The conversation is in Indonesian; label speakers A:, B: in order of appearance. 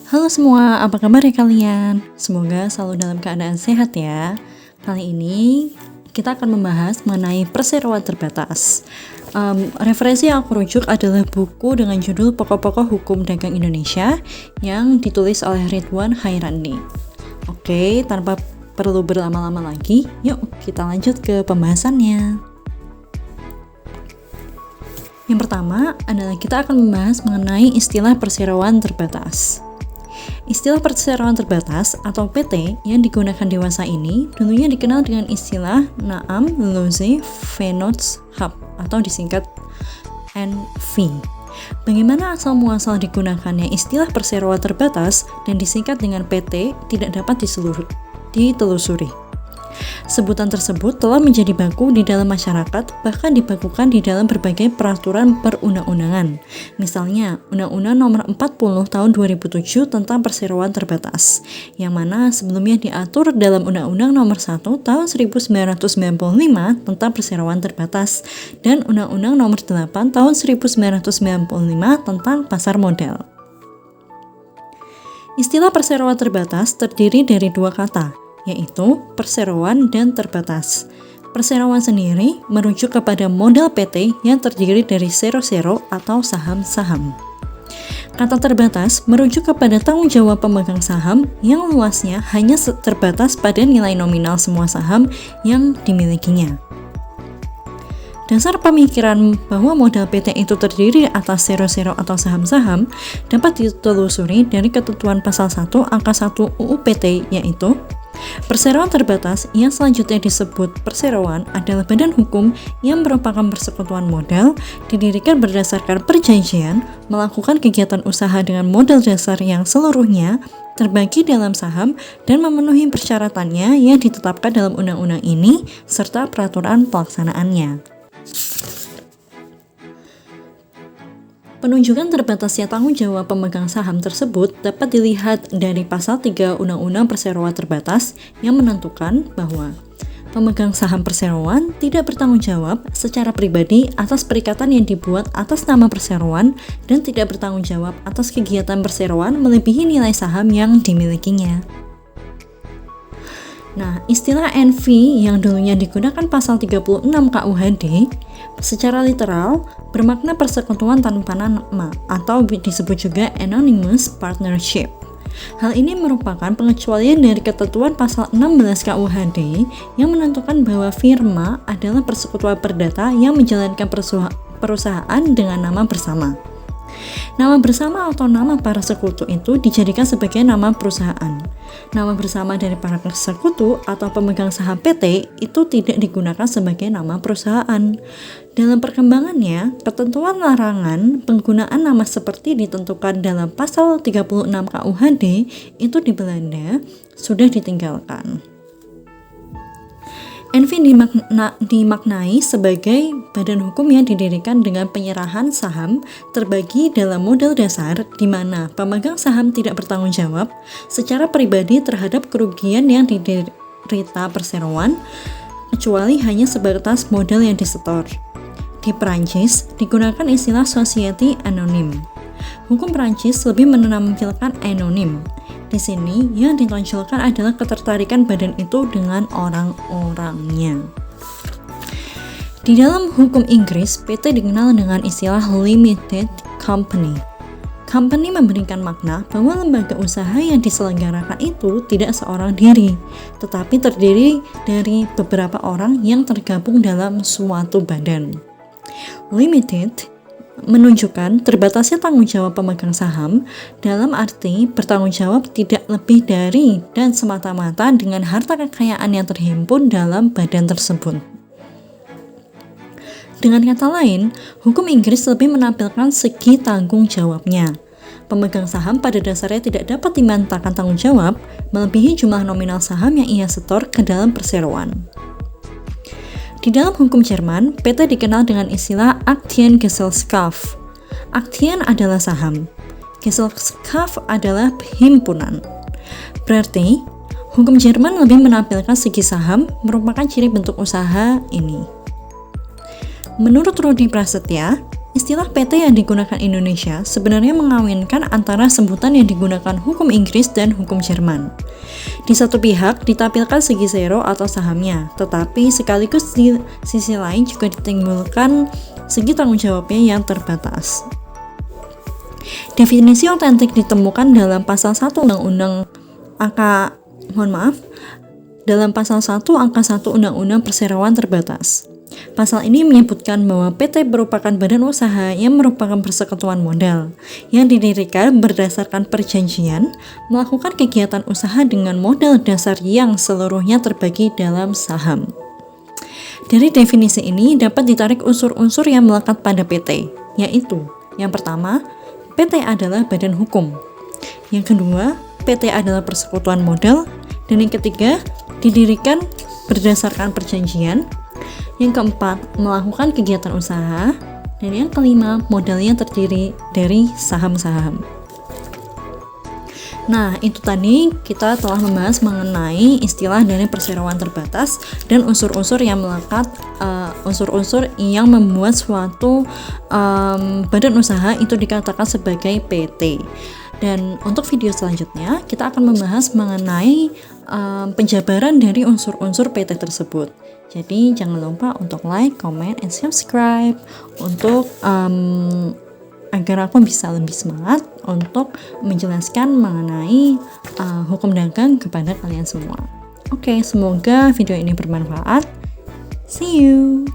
A: Halo semua, apa kabar ya kalian? Semoga selalu dalam keadaan sehat ya. Kali ini kita akan membahas mengenai perseroan terbatas. Referensi yang aku rujuk adalah buku dengan judul Pokok-pokok Hukum Dagang Indonesia yang ditulis oleh Ridwan Hairandi. Oke, tanpa perlu berlama-lama lagi, yuk kita lanjut ke pembahasannya. Yang pertama adalah kita akan membahas mengenai istilah perseroan terbatas. Istilah perseroan terbatas atau PT yang digunakan dewasa ini dulunya dikenal dengan istilah Naam Loze Vennootschap atau disingkat NV. Bagaimana asal muasal digunakannya istilah perseroan terbatas dan disingkat dengan PT tidak dapat ditelusuri. Sebutan tersebut telah menjadi baku di dalam masyarakat, bahkan dibakukan di dalam berbagai peraturan perundang-undangan. Misalnya, Undang-Undang Nomor 40 Tahun 2007 tentang perseroan terbatas, yang mana sebelumnya diatur dalam Undang-Undang Nomor 1 Tahun 1995 tentang perseroan terbatas dan Undang-Undang Nomor 8 Tahun 1995 tentang pasar modal. Istilah perseroan terbatas terdiri dari dua kata, yaitu perseroan dan terbatas. Perseroan sendiri merujuk kepada model PT yang terdiri dari sero-sero atau saham-saham. Kata terbatas merujuk kepada tanggung jawab pemegang saham yang luasnya hanya terbatas pada nilai nominal semua saham yang dimilikinya. Dasar pemikiran bahwa model PT itu terdiri atas sero-sero atau saham-saham dapat ditelusuri dari ketentuan pasal 1 angka 1 UU PT, yaitu perseroan terbatas yang selanjutnya disebut perseroan adalah badan hukum yang merupakan persekutuan modal, didirikan berdasarkan perjanjian, melakukan kegiatan usaha dengan modal dasar yang seluruhnya terbagi dalam saham dan memenuhi persyaratannya yang ditetapkan dalam undang-undang ini serta peraturan pelaksanaannya. Penunjukan terbatasnya tanggung jawab pemegang saham tersebut dapat dilihat dari pasal 3 Undang-Undang Perseroan Terbatas yang menentukan bahwa pemegang saham perseroan tidak bertanggung jawab secara pribadi atas perikatan yang dibuat atas nama perseroan dan tidak bertanggung jawab atas kegiatan perseroan melebihi nilai saham yang dimilikinya. Nah, istilah NV yang dulunya digunakan pasal 36 KUHD secara literal bermakna persekutuan tanpa nama atau disebut juga anonymous partnership. Hal ini merupakan pengecualian dari ketentuan pasal 16 KUHD yang menentukan bahwa firma adalah persekutuan perdata yang menjalankan perusahaan dengan nama bersama. Nama bersama atau nama para sekutu itu dijadikan sebagai nama perusahaan. Nama bersama dari para sekutu atau pemegang saham PT itu tidak digunakan sebagai nama perusahaan. Dalam perkembangannya, ketentuan larangan penggunaan nama seperti ditentukan dalam pasal 36 KUHD itu di Belanda sudah ditinggalkan. NV dimaknai sebagai badan hukum yang didirikan dengan penyerahan saham terbagi dalam model dasar di mana pemegang saham tidak bertanggung jawab secara pribadi terhadap kerugian yang diderita perseroan kecuali hanya sebatas modal yang disetor. Di Perancis digunakan istilah société anonyme. Hukum Perancis lebih menampilkan anonim. Di sini yang ditonjolkan adalah ketertarikan badan itu dengan orang-orangnya. Di dalam hukum Inggris, PT dikenal dengan istilah limited company. Company memberikan makna bahwa lembaga usaha yang diselenggarakan itu tidak seorang diri, tetapi terdiri dari beberapa orang yang tergabung dalam suatu badan. Limited menunjukkan terbatasnya tanggung jawab pemegang saham dalam arti bertanggung jawab tidak lebih dari dan semata-mata dengan harta kekayaan yang terhimpun dalam badan tersebut. Dengan kata lain, hukum Inggris lebih menampilkan segi tanggung jawabnya. Pemegang saham pada dasarnya tidak dapat dimintakan tanggung jawab melebihi jumlah nominal saham yang ia setor ke dalam perseroan. Di dalam hukum Jerman, PT dikenal dengan istilah Aktiengesellschaft. Aktien adalah saham, Gesellschaft adalah himpunan. Berarti, hukum Jerman lebih menampilkan segi saham merupakan ciri bentuk usaha ini. Menurut Rudi Prasetya, Istilah PT yang digunakan Indonesia sebenarnya mengawinkan antara sebutan yang digunakan hukum Inggris dan hukum Jerman. Di satu pihak ditampilkan segi zero atau sahamnya, tetapi sekaligus di sisi lain juga ditimbulkan segi tanggung jawabnya yang terbatas. Definisi otentik ditemukan dalam pasal 1 Undang-Undang dalam pasal 1 angka 1 Undang-Undang Perseroan Terbatas. Pasal ini menyebutkan bahwa PT merupakan badan usaha yang merupakan persekutuan modal yang didirikan berdasarkan perjanjian melakukan kegiatan usaha dengan modal dasar yang seluruhnya terbagi dalam saham. Dari definisi ini dapat ditarik unsur-unsur yang melekat pada PT, yaitu yang pertama, PT adalah badan hukum. Yang kedua, PT adalah persekutuan modal. Dan yang ketiga, didirikan berdasarkan perjanjian. Yang keempat, melakukan kegiatan usaha. Dan yang kelima, modalnya terdiri dari saham-saham. Nah, itu tadi kita telah membahas mengenai istilah dari perseroan terbatas dan unsur-unsur yang melekat, unsur-unsur yang membuat suatu badan usaha itu dikatakan sebagai PT. Dan untuk video selanjutnya, kita akan membahas mengenai penjabaran dari unsur-unsur PT tersebut. Jadi jangan lupa untuk like, comment, and subscribe untuk agar aku bisa lebih semangat untuk menjelaskan mengenai hukum dagang kepada kalian semua. Oke, semoga video ini bermanfaat. See you!